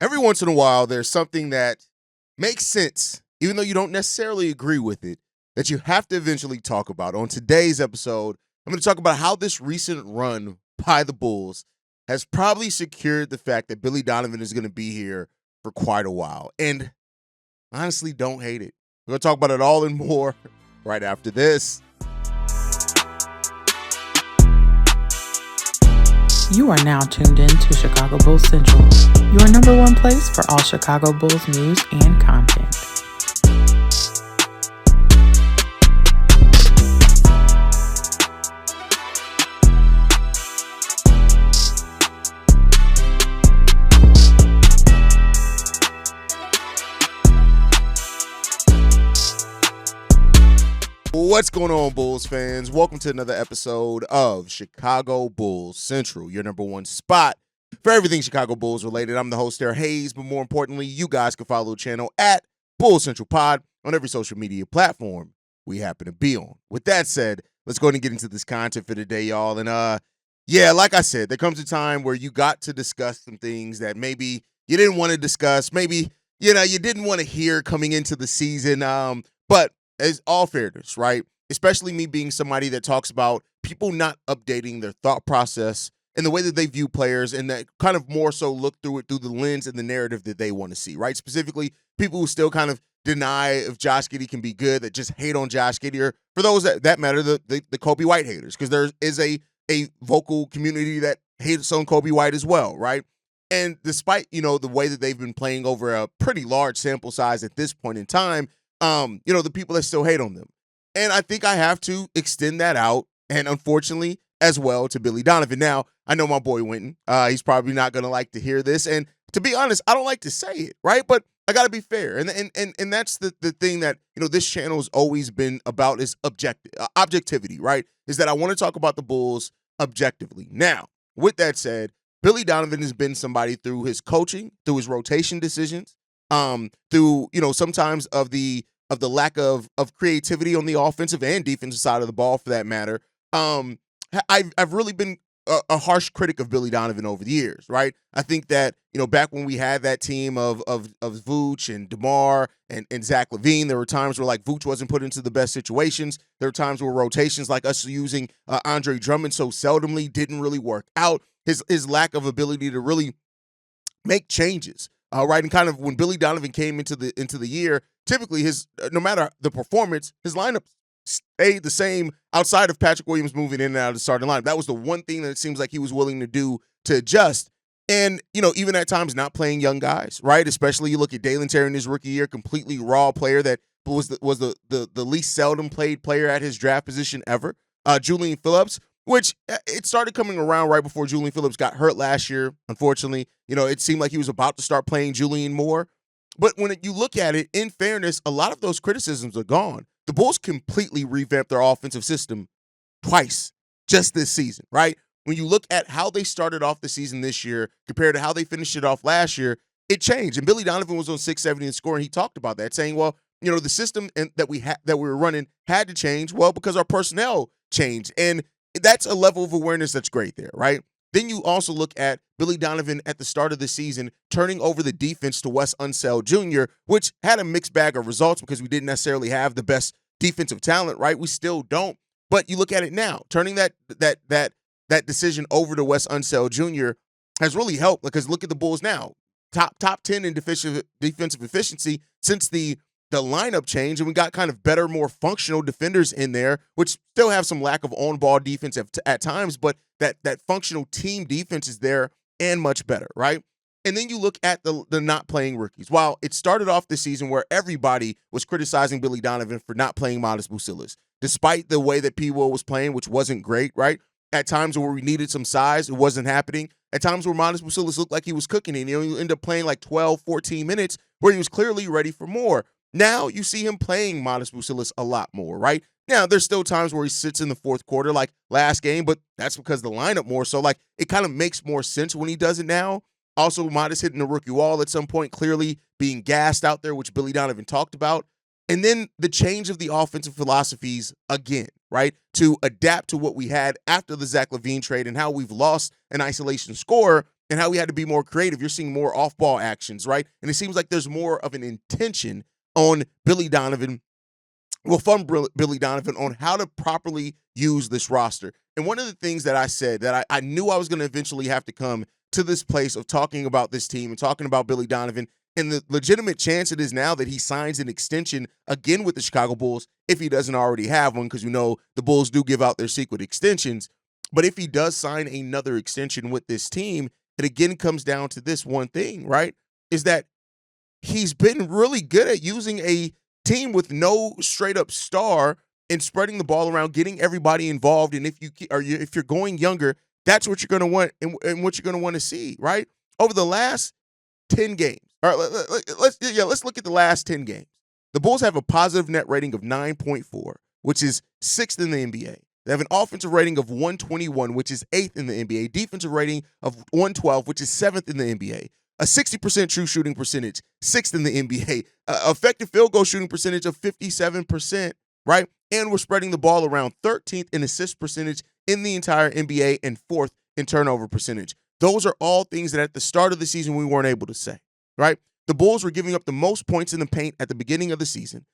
Every once in a while, there's something that makes sense, even though you don't necessarily agree with it, that you have to eventually talk about. On today's episode, I'm going to talk about how this recent run by the Bulls has probably secured the fact that Billy Donovan is going to be here for quite a while. And honestly, don't hate it. We're going to talk about it all and more right after this. You are now tuned in to Chicago Bulls Central, your number one place for all Chicago Bulls news and content. What's going on, Bulls fans? Welcome to another episode of Chicago Bulls Central, your number one spot for everything Chicago Bulls related. I'm the host there, Haize, but more importantly, you guys can follow the channel at Bulls Central Pod on every social media platform we happen to be on. With that said, let's go ahead and get into this content for today, y'all. And like I said, there comes a time where you got to discuss some things that maybe you didn't want to discuss, maybe you didn't want to hear coming into the season. But as all fairness, right? Especially me being somebody that talks about people not updating their thought process and the way that they view players, and that kind of more so look through it through the lens and the narrative that they want to see, right? Specifically, people who still kind of deny if Josh Giddey can be good, that just hate on Josh Giddey, or for those that matter, the Coby White haters, because there is a vocal community that hates on Coby White as well, right? And despite, the way that they've been playing over a pretty large sample size at this point in time, the people that still hate on them. And I think I have to extend that out, and unfortunately, as well, to Billy Donovan. Now, I know my boy Winton. He's probably not going to like to hear this. And to be honest, I don't like to say it, right? But I got to be fair. And that's the thing that, this channel has always been about, is objectivity, right? Is that I want to talk about the Bulls objectively. Now, with that said, Billy Donovan has been somebody through his coaching, through his rotation decisions, through, sometimes of the lack of creativity on the offensive and defensive side of the ball, for that matter. I've really been a harsh critic of Billy Donovan over the years, right? I think that, back when we had that team of Vooch and DeMar and Zach LaVine, there were times where, like, Vooch wasn't put into the best situations. There were times where rotations, like us using Andre Drummond so seldomly, didn't really work out. His lack of ability to really make changes. Right, and kind of when Billy Donovan came into the year, typically no matter the performance, his lineup stayed the same outside of Patrick Williams moving in and out of the starting lineup. That was the one thing that it seems like he was willing to do to adjust. And, even at times not playing young guys, right? Especially you look at Dalen Terry in his rookie year, completely raw player that was the least seldom played player at his draft position ever. Julian Phillips, which it started coming around right before Julian Phillips got hurt last year. Unfortunately, it seemed like he was about to start playing Julian more. But when you look at it, in fairness, a lot of those criticisms are gone. The Bulls completely revamped their offensive system twice just this season, right? When you look at how they started off the season this year compared to how they finished it off last year, it changed. And Billy Donovan was on 670 in scoring. He talked about that, saying, well, the system that we were running had to change, well, because our personnel changed. And that's a level of awareness that's great there, right? Then you also look at Billy Donovan at the start of the season turning over the defense to Wes Unseld Jr., which had a mixed bag of results because we didn't necessarily have the best defensive talent, right? We still don't. But you look at it now, turning that decision over to Wes Unseld Jr. has really helped, because look at the Bulls now, top 10 in defensive efficiency since the lineup change, and we got kind of better, more functional defenders in there, which still have some lack of on-ball defense at times, but that functional team defense is there and much better, right? And then you look at the not playing rookies. While it started off the season where everybody was criticizing Billy Donovan for not playing Matas Buzelis, despite the way that P-Will was playing, which wasn't great, right? At times where we needed some size, it wasn't happening. At times where Matas Buzelis looked like he was cooking it, you end up playing like 12, 14 minutes where he was clearly ready for more. Now you see him playing Matas Buzelis a lot more, right? Now, there's still times where he sits in the fourth quarter, like last game, but that's because the lineup more. So, like, it kind of makes more sense when he does it now. Also, Matas hitting the rookie wall at some point, clearly being gassed out there, which Billy Donovan talked about. And then the change of the offensive philosophies again, right? To adapt to what we had after the Zach LaVine trade and how we've lost an isolation scorer. and how he had to be more creative. You're seeing more off-ball actions, right? And it seems like there's more of an intention on Billy Donovan, from Billy Donovan, on how to properly use this roster. And one of the things that I said that I knew I was going to eventually have to come to this place of talking about this team and talking about Billy Donovan and the legitimate chance it is now that he signs an extension again with the Chicago Bulls if he doesn't already have one, because the Bulls do give out their secret extensions. But if he does sign another extension with this team, it again comes down to this one thing, right? Is that he's been really good at using a team with no straight up star and spreading the ball around, getting everybody involved. And if you're going younger, that's what you're going to want and what you're going to want to see, right? Over the last 10 games. All right, let's look at the last 10 games. The Bulls have a positive net rating of 9.4, which is 6th in the NBA. They have an offensive rating of 121, which is 8th in the NBA. Defensive rating of 112, which is 7th in the NBA. A 60% true shooting percentage, 6th in the NBA. Effective field goal shooting percentage of 57%, right? And we're spreading the ball around, 13th in assist percentage in the entire NBA and 4th in turnover percentage. Those are all things that at the start of the season we weren't able to say, right? The Bulls were giving up the most points in the paint at the beginning of the season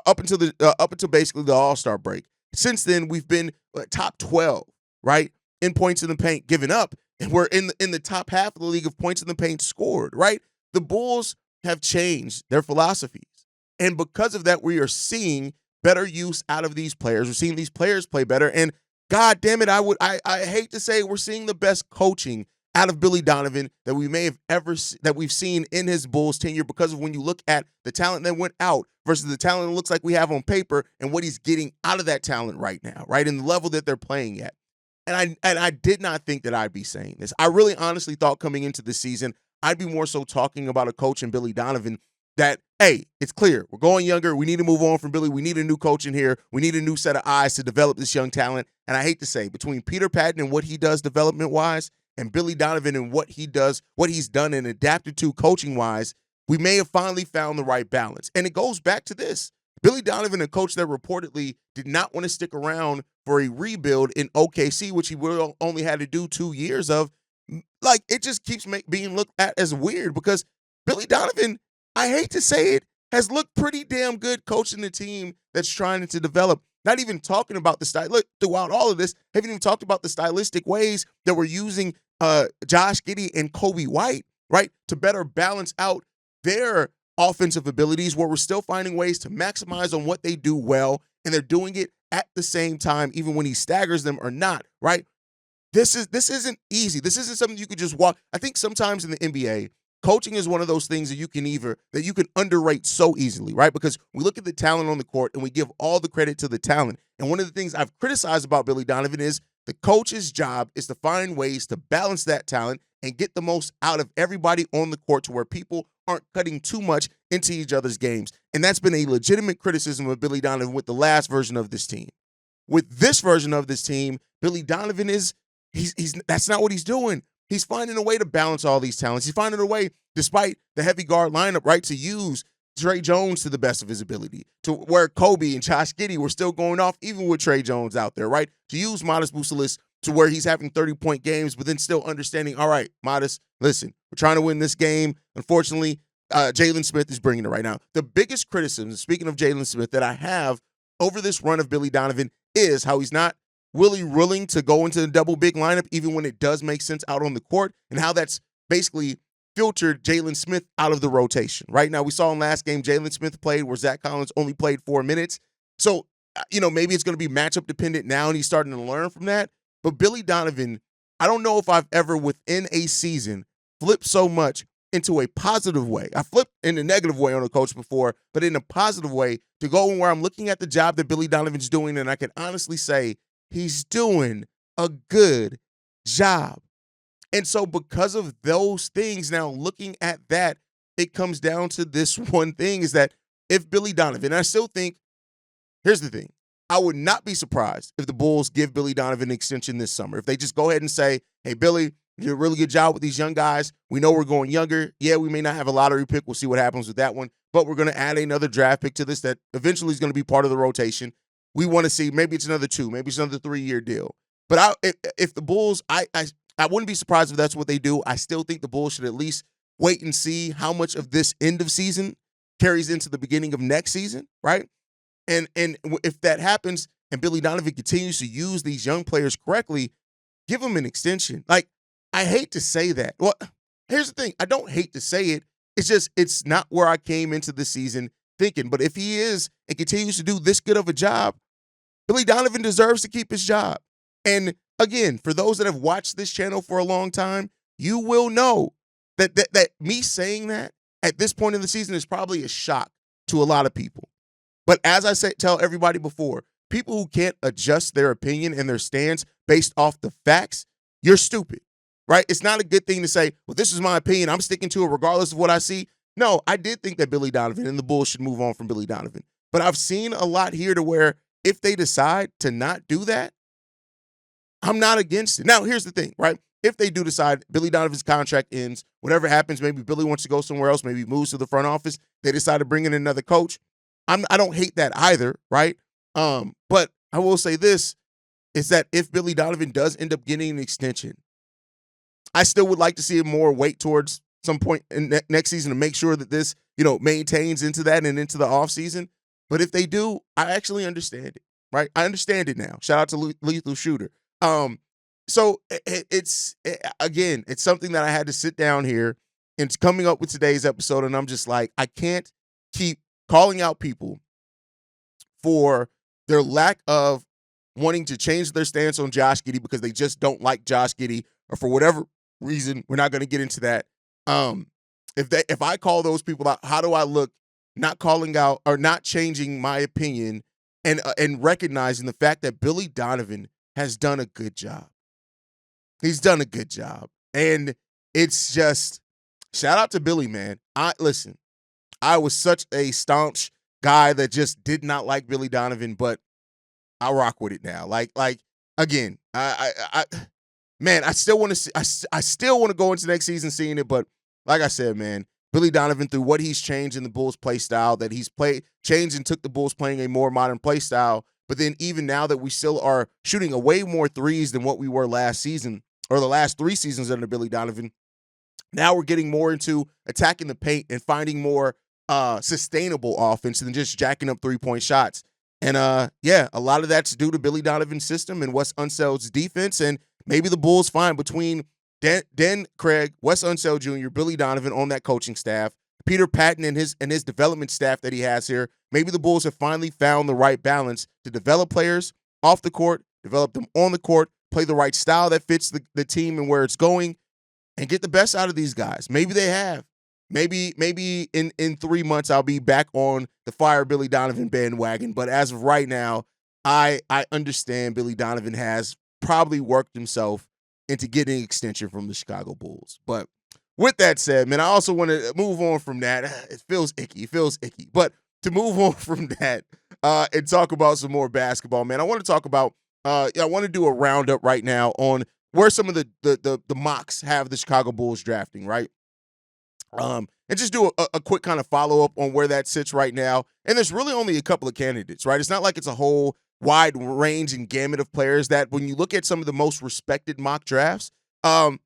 up until basically the All-Star break. Since then, we've been top 12, right, in points in the paint given up, and we're in the top half of the league of points in the paint scored, right? The Bulls have changed their philosophies, and because of that, we are seeing better use out of these players. We're seeing these players play better, and God damn it, I hate to say we're seeing the best coaching out of Billy Donovan that we've seen in his Bulls tenure, because of when you look at the talent that went out versus the talent it looks like we have on paper and what he's getting out of that talent right now, right, and the level that they're playing at. And I did not think that I'd be saying this. I really honestly thought coming into the season I'd be more so talking about a coach in Billy Donovan that, hey, it's clear. We're going younger. We need to move on from Billy. We need a new coach in here. We need a new set of eyes to develop this young talent. And I hate to say, between Peter Patton and what he does development-wise and Billy Donovan and what he's done and adapted to coaching-wise, we may have finally found the right balance. And it goes back to this. Billy Donovan, a coach that reportedly did not want to stick around for a rebuild in OKC, which he only had to do 2 years of, like, it just keeps being looked at as weird, because Billy Donovan, I hate to say it, has looked pretty damn good coaching the team that's trying to develop. Not even talking about the style. Look, throughout all of this, haven't even talked about the stylistic ways that we're using Josh Giddey and Coby White, right, to better balance out their offensive abilities, where we're still finding ways to maximize on what they do well, and they're doing it at the same time, even when he staggers them or not, right? This isn't easy. This isn't something you could just walk. I think sometimes in the NBA, coaching is one of those things that you can underrate so easily, right? Because we look at the talent on the court and we give all the credit to the talent. And one of the things I've criticized about Billy Donovan is the coach's job is to find ways to balance that talent and get the most out of everybody on the court, to where people aren't cutting too much into each other's games. And that's been a legitimate criticism of Billy Donovan with the last version of this team. With this version of this team, Billy Donovan that's not what he's doing. He's finding a way to balance all these talents. He's finding a way, despite the heavy guard lineup, right, to use Tre Jones to the best of his ability, to where Coby and Josh Giddey were still going off even with Tre Jones out there, right? To use Matas Buzelis to where he's having 30-point games, but then still understanding, all right, Matas, listen, we're trying to win this game. Unfortunately, Jalen Smith is bringing it right now. The biggest criticism, speaking of Jalen Smith, that I have over this run of Billy Donovan is how he's not really willing to go into the double big lineup, even when it does make sense out on the court, and how that's basically filtered Jalen Smith out of the rotation. Right now, we saw in last game, Jalen Smith played where Zach Collins only played 4 minutes. So, maybe it's going to be matchup dependent now, and he's starting to learn from that. But Billy Donovan, I don't know if I've ever within a season flipped so much into a positive way. I flipped in a negative way on a coach before, but in a positive way to go where I'm looking at the job that Billy Donovan's doing, and I can honestly say he's doing a good job. And so because of those things, now looking at that, it comes down to this one thing, is that if Billy Donovan, and I still think, here's the thing, I would not be surprised if the Bulls give Billy Donovan an extension this summer. If they just go ahead and say, hey, Billy, you did a really good job with these young guys. We know we're going younger. Yeah, we may not have a lottery pick. We'll see what happens with that one. But we're going to add another draft pick to this that eventually is going to be part of the rotation. We want to see, maybe it's another 2, maybe it's another 3-year deal. But if the Bulls, I I wouldn't be surprised if that's what they do. I still think the Bulls should at least wait and see how much of this end of season carries into the beginning of next season, right? And if that happens and Billy Donovan continues to use these young players correctly, give them an extension. Like, I hate to say that. Well, here's the thing. I don't hate to say it. It's just it's not where I came into the season thinking. But if he is and continues to do this good of a job, Billy Donovan deserves to keep his job. And again, for those that have watched this channel for a long time, you will know that me saying that at this point in the season is probably a shock to a lot of people. But as I tell everybody before, people who can't adjust their opinion and their stance based off the facts, you're stupid, right? It's not a good thing to say, well, this is my opinion. I'm sticking to it regardless of what I see. No, I did think that Billy Donovan and the Bulls should move on from Billy Donovan. But I've seen a lot here to where if they decide to not do that, I'm not against it. Now, here's the thing, right? If they do decide Billy Donovan's contract ends, whatever happens, maybe Billy wants to go somewhere else, maybe he moves to the front office, they decide to bring in another coach. I don't hate that either, right? But I will say this, is that if Billy Donovan does end up getting an extension, I still would like to see more weight towards some point in next season to make sure that this, maintains into that and into the offseason. But if they do, I actually understand it, right? I understand it now. Shout out to Lethal Shooter. So it's something that I had to sit down here and it's coming up with today's episode, and I'm just like, I can't keep calling out people for their lack of wanting to change their stance on Josh Giddey because they just don't like Josh Giddey, or for whatever reason, we're not going to get into that. If I call those people out, how do I look not calling out or not changing my opinion and recognizing the fact that Billy Donovan has done a good job? He's done a good job. And it's just, shout out to Billy, man. I was such a staunch guy that just did not like Billy Donovan, but I rock with it now. Like again, I still want to see, I still want to go into next season seeing it, but like I said, man, Billy Donovan, through what he's changed in the Bulls play style, that he's changed and took the Bulls playing a more modern play style, but then even now that we still are shooting a way more threes than what we were last season, or the last 3 seasons under Billy Donovan, now we're getting more into attacking the paint and finding more sustainable offense than just jacking up 3-point shots. And a lot of that's due to Billy Donovan's system and Wes Unseld's defense. And maybe the Bulls find between Dan Craig, Wes Unseld Jr., Billy Donovan on that coaching staff, Peter Patton and his development staff that he has here, maybe the Bulls have finally found the right balance to develop players off the court, develop them on the court, play the right style that fits the team and where it's going, and get the best out of these guys. Maybe they have. Maybe in 3 months I'll be back on the fire Billy Donovan bandwagon. But as of right now, I understand Billy Donovan has probably worked himself into getting an extension from the Chicago Bulls. But with that said, man, I also want to move on from that. It feels icky. But to move on from that and talk about some more basketball, man, I want to talk about I want to do a roundup right now on where some of the mocks have the Chicago Bulls drafting, right? And just do a quick kind of follow-up on where that sits right now. And there's really only a couple of candidates, right? It's not like it's a whole wide range and gamut of players that when you look at some of the most respected mock drafts, Kaman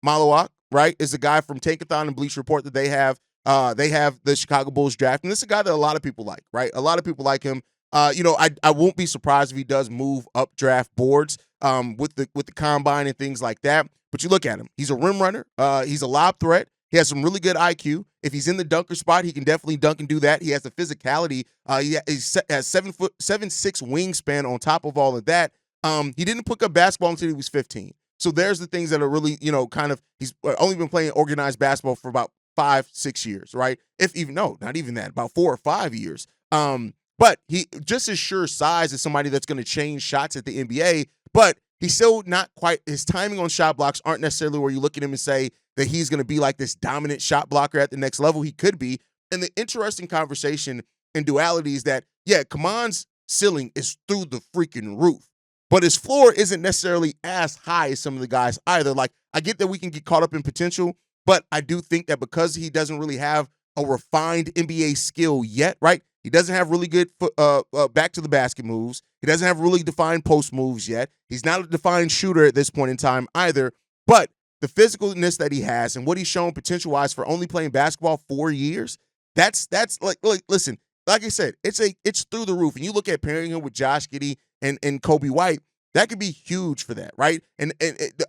Malawak, right, is the guy from Tankathon and Bleach Report that they have the Chicago Bulls draft. And this is a guy that a lot of people like, right? A lot of people like him. I won't be surprised if he does move up draft boards with the combine and things like that. But you look at him. He's a rim runner. He's a lob threat. He has some really good IQ. If he's in the dunker spot, he can definitely dunk and do that. He has the physicality. He has 7'6" wingspan on top of all of that. He didn't pick up basketball until he was 15. So there's the things that are really, he's only been playing organized basketball for about 5-6 years, right? Not even that, about 4 or 5 years. But he just as sure size as somebody that's going to change shots at the NBA, but he's still not quite, his timing on shot blocks aren't necessarily where you look at him and say that he's going to be like this dominant shot blocker at the next level. He could be. And the interesting conversation and duality is that, Kaman's ceiling is through the freaking roof, but his floor isn't necessarily as high as some of the guys either. Like, I get that we can get caught up in potential, but I do think that because he doesn't really have a refined NBA skill yet, right? He doesn't have really good back to the basket moves. He doesn't have really defined post moves yet. He's not a defined shooter at this point in time either. But the physicalness that he has and what he's shown potential-wise for only playing basketball 4 years, that's like listen, like I said, it's through the roof. And you look at pairing him with Josh Giddey and Coby White, that could be huge for that, right? And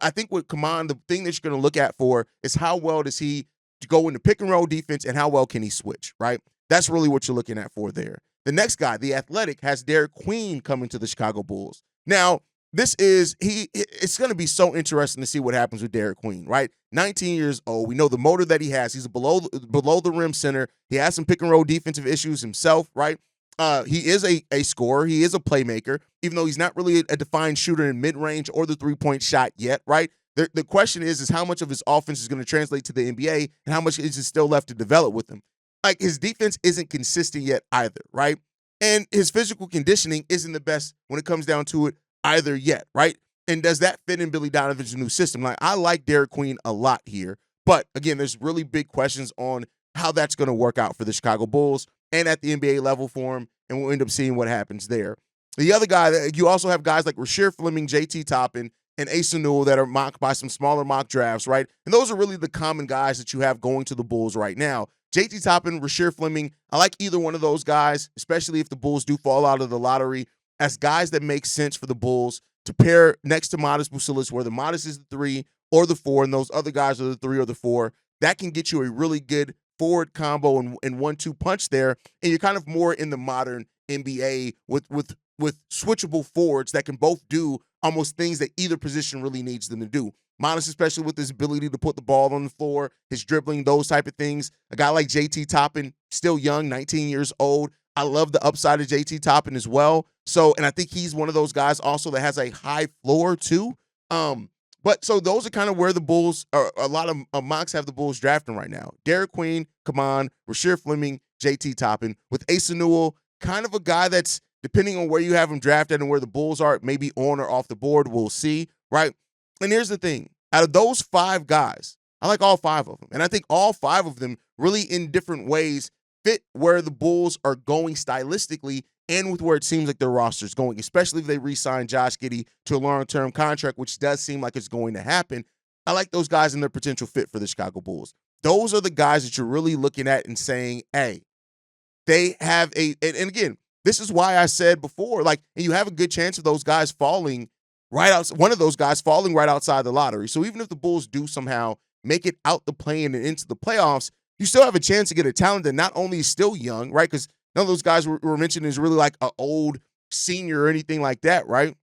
I think with Kaman, the thing that you're going to look at for is how well does he go into pick and roll defense and how well can he switch, right? That's really what you're looking at for there. The next guy, the athletic, has Derik Queen coming to the Chicago Bulls. Now, it's going to be so interesting to see what happens with Derik Queen, right? 19 years old. We know the motor that he has. He's a below the rim center. He has some pick and roll defensive issues himself, right? He is a scorer. He is a playmaker, even though he's not really a defined shooter in mid-range or the three-point shot yet, right? The question is how much of his offense is going to translate to the NBA and how much is still left to develop with him. Like, his defense isn't consistent yet either, right? And his physical conditioning isn't the best when it comes down to it either yet, right? And does that fit in Billy Donovan's new system? Like, I like Derik Queen a lot here, but again, there's really big questions on how that's going to work out for the Chicago Bulls and at the NBA level for him, and we'll end up seeing what happens there. The other guy, you also have guys like Rasheer Fleming, J.T. Toppin, and Haize that are mocked by some smaller mock drafts, right? And those are really the common guys that you have going to the Bulls right now. J.T. Toppin, Rasheer Fleming, I like either one of those guys, especially if the Bulls do fall out of the lottery, as guys that make sense for the Bulls to pair next to Matas Buzelis, where the Matas is the 3 or the 4, and those other guys are the 3 or the 4. That can get you a really good forward combo and 1-2 punch there, and you're kind of more in the modern NBA with switchable forwards that can both do almost things that either position really needs them to do. Matas, especially with his ability to put the ball on the floor, his dribbling, those type of things. A guy like J.T. Toppin, still young, 19 years old. I love the upside of J.T. Toppin as well. So, and I think he's one of those guys also that has a high floor too. But so those are kind of where the Bulls, a lot of mocks have the Bulls drafting right now. Derik Queen, Kaman, Rasheer Fleming, J.T. Toppin, with Haize, kind of a guy that's, depending on where you have him drafted and where the Bulls are, maybe on or off the board, we'll see, right? And here's the thing. Out of those 5 guys, I like all 5 of them. And I think all 5 of them really in different ways fit where the Bulls are going stylistically and with where it seems like their roster's going, especially if they re-sign Josh Giddey to a long-term contract, which does seem like it's going to happen. I like those guys and their potential fit for the Chicago Bulls. Those are the guys that you're really looking at and saying, hey, they have and again, this is why I said before, like, and you have a good chance of those guys falling right out, one of those guys falling right outside the lottery. So even if the Bulls do somehow make it out the play-in and into the playoffs, you still have a chance to get a talent that not only is still young, right? Because none of those guys were mentioned is really like an old senior or anything like that, right?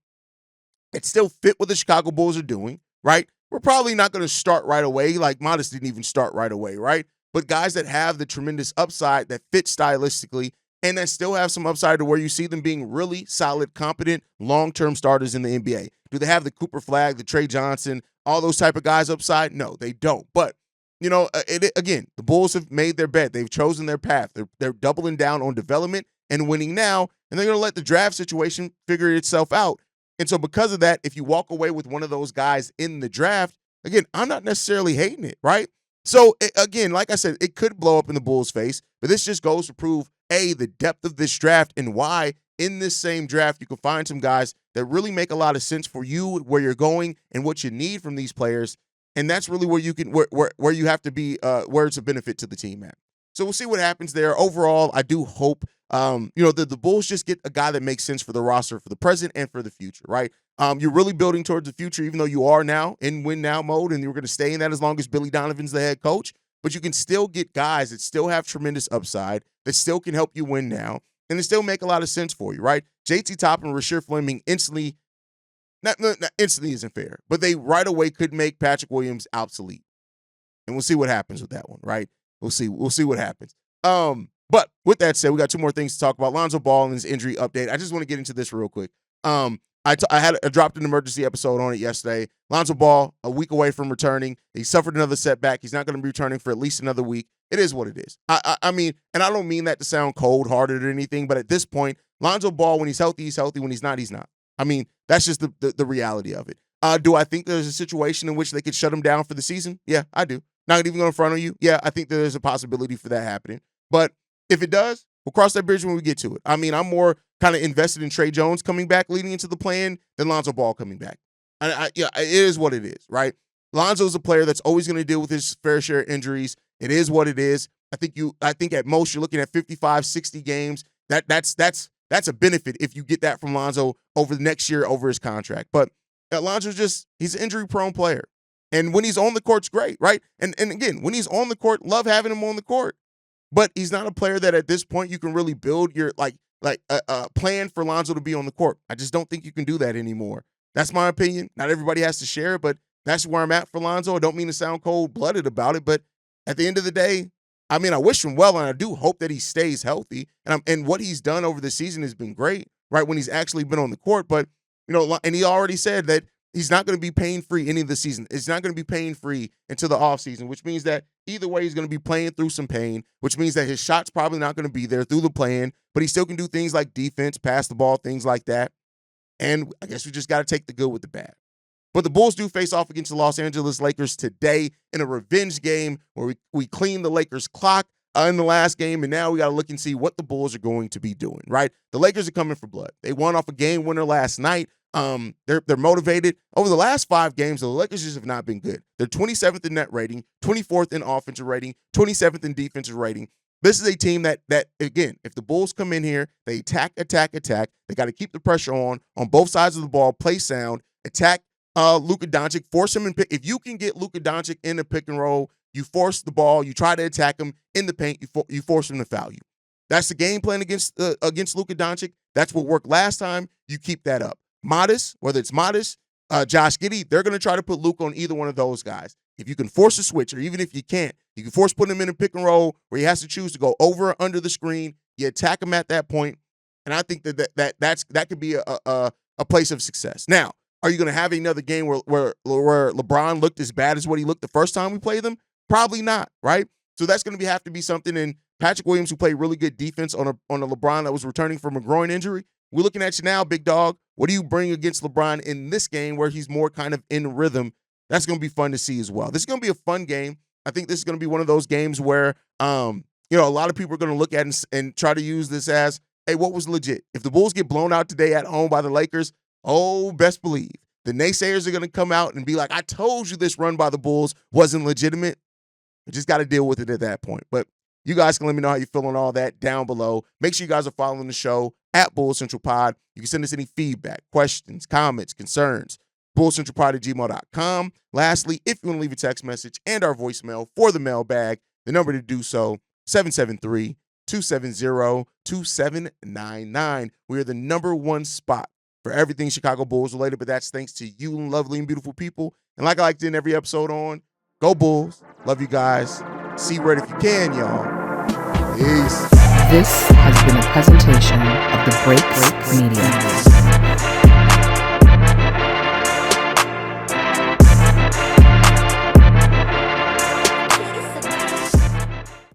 It still fit what the Chicago Bulls are doing, right? We're probably not going to start right away. Like, Matas didn't even start right away, right? But guys that have the tremendous upside that fit stylistically and that still have some upside to where you see them being really solid, competent, long-term starters in the NBA. Do they have the Cooper Flag, the Trey Johnson, all those type of guys upside? No, they don't. But you know, again, the Bulls have made their bet. They've chosen their path. They're doubling down on development and winning now, and they're going to let the draft situation figure itself out. And so because of that, if you walk away with one of those guys in the draft, again, I'm not necessarily hating it, right? So, again, like I said, it could blow up in the Bulls' face, but this just goes to prove, A, the depth of this draft and why in this same draft you can find some guys that really make a lot of sense for you, where you're going, and what you need from these players. And that's really where you can where you have to be where it's a benefit to the team at. So we'll see what happens there. Overall, I do hope the Bulls just get a guy that makes sense for the roster for the present and for the future, right? You're really building towards the future, even though you are now in win now mode, and you're going to stay in that as long as Billy Donovan's the head coach. But you can still get guys that still have tremendous upside, that still can help you win now, and they still make a lot of sense for you, right? J.T. Toppin and Rasheer Fleming instantly. Not instantly isn't fair, but they right away could make Patrick Williams obsolete. And we'll see what happens with that one, right? We'll see what happens. But with that said, we got 2 more things to talk about. Lonzo Ball and his injury update. I just want to get into this real quick. I dropped an ememergency episode on it yesterday. Lonzo Ball, a week away from returning. He suffered another setback. He's not going to be returning for at least another week. It is what it is. I mean, and I don't mean that to sound cold-hearted or anything, but at this point, Lonzo Ball, when he's healthy, he's healthy. When he's not, he's not. I mean, that's just the reality of it. Do I think there's a situation in which they could shut him down for the season? Yeah, I do. Not even going to front on you. Yeah, I think that there's a possibility for that happening. But if it does, we'll cross that bridge when we get to it. I mean, I'm more kind of invested in Trey Jones coming back leading into the plan than Lonzo Ball coming back. Yeah, it is what it is, right? Lonzo's a player that's always going to deal with his fair share of injuries. It is what it is. I think at most you're looking at 55, 60 games. That's a benefit if you get that from Lonzo over the next year over his contract. But Lonzo's he's an injury-prone player. And when he's on the court, it's great, right? And again, when he's on the court, love having him on the court. But he's not a player that at this point you can really build your plan for Lonzo to be on the court. I just don't think you can do that anymore. That's my opinion. Not everybody has to share it, but that's where I'm at for Lonzo. I don't mean to sound cold-blooded about it, but at the end of the day, I mean, I wish him well, and I do hope that he stays healthy. And what he's done over the season has been great, right, when he's actually been on the court. But, and he already said that he's not going to be pain-free any of the season. It's not going to be pain-free until the offseason, which means that either way he's going to be playing through some pain, which means that his shot's probably not going to be there through the play-in, but he still can do things like defense, pass the ball, things like that. And I guess we just got to take the good with the bad. But the Bulls do face off against the Los Angeles Lakers today in a revenge game where we cleaned the Lakers' clock in the last game, and now we got to look and see what the Bulls are going to be doing, right? The Lakers are coming for blood. They won off a game winner last night. They're motivated. Over the last 5 games, the Lakers just have not been good. They're 27th in net rating, 24th in offensive rating, 27th in defensive rating. This is a team that again, if the Bulls come in here, they attack. They got to keep the pressure on both sides of the ball, play sound, attack Luka Doncic, force him in pick. If you can get Luka Doncic in a pick and roll, you force the ball, you try to attack him in the paint, you force him to foul you. That's the game plan against Luka Doncic. That's what worked last time. You keep that up. Matas, whether it's Matas, Josh Giddey, they're going to try to put Luka on either one of those guys. If you can force a switch, or even if you can't, you can force putting him in a pick and roll where he has to choose to go over or under the screen. You attack him at that point, and I think that could be a place of success. Now, are you going to have another game where LeBron looked as bad as what he looked the first time we played them? Probably not, right? So that's going to have to be something. And Patrick Williams, who played really good defense on a LeBron that was returning from a groin injury, we're looking at you now, big dog. What do you bring against LeBron in this game where he's more kind of in rhythm? That's going to be fun to see as well. This is going to be a fun game. I think this is going to be one of those games where, a lot of people are going to look at it and try to use this as, hey, what was legit? If the Bulls get blown out today at home by the Lakers, best believe the naysayers are going to come out and be like, I told you this run by the Bulls wasn't legitimate. We just got to deal with it at that point. But you guys can let me know how you feel on all that down below. Make sure you guys are following the show at Bulls Central Pod. You can send us any feedback, questions, comments, concerns, bullscentralpod@gmail.com. Lastly, if you want to leave a text message and our voicemail for the mailbag, the number to do so, 773-270-2799. We are the #1 spot for everything Chicago Bulls related, but that's thanks to you lovely and beautiful people. And like I like to end every episode on, go Bulls. Love you guys. See red if you can, y'all. Peace. This has been a presentation of the Break Media.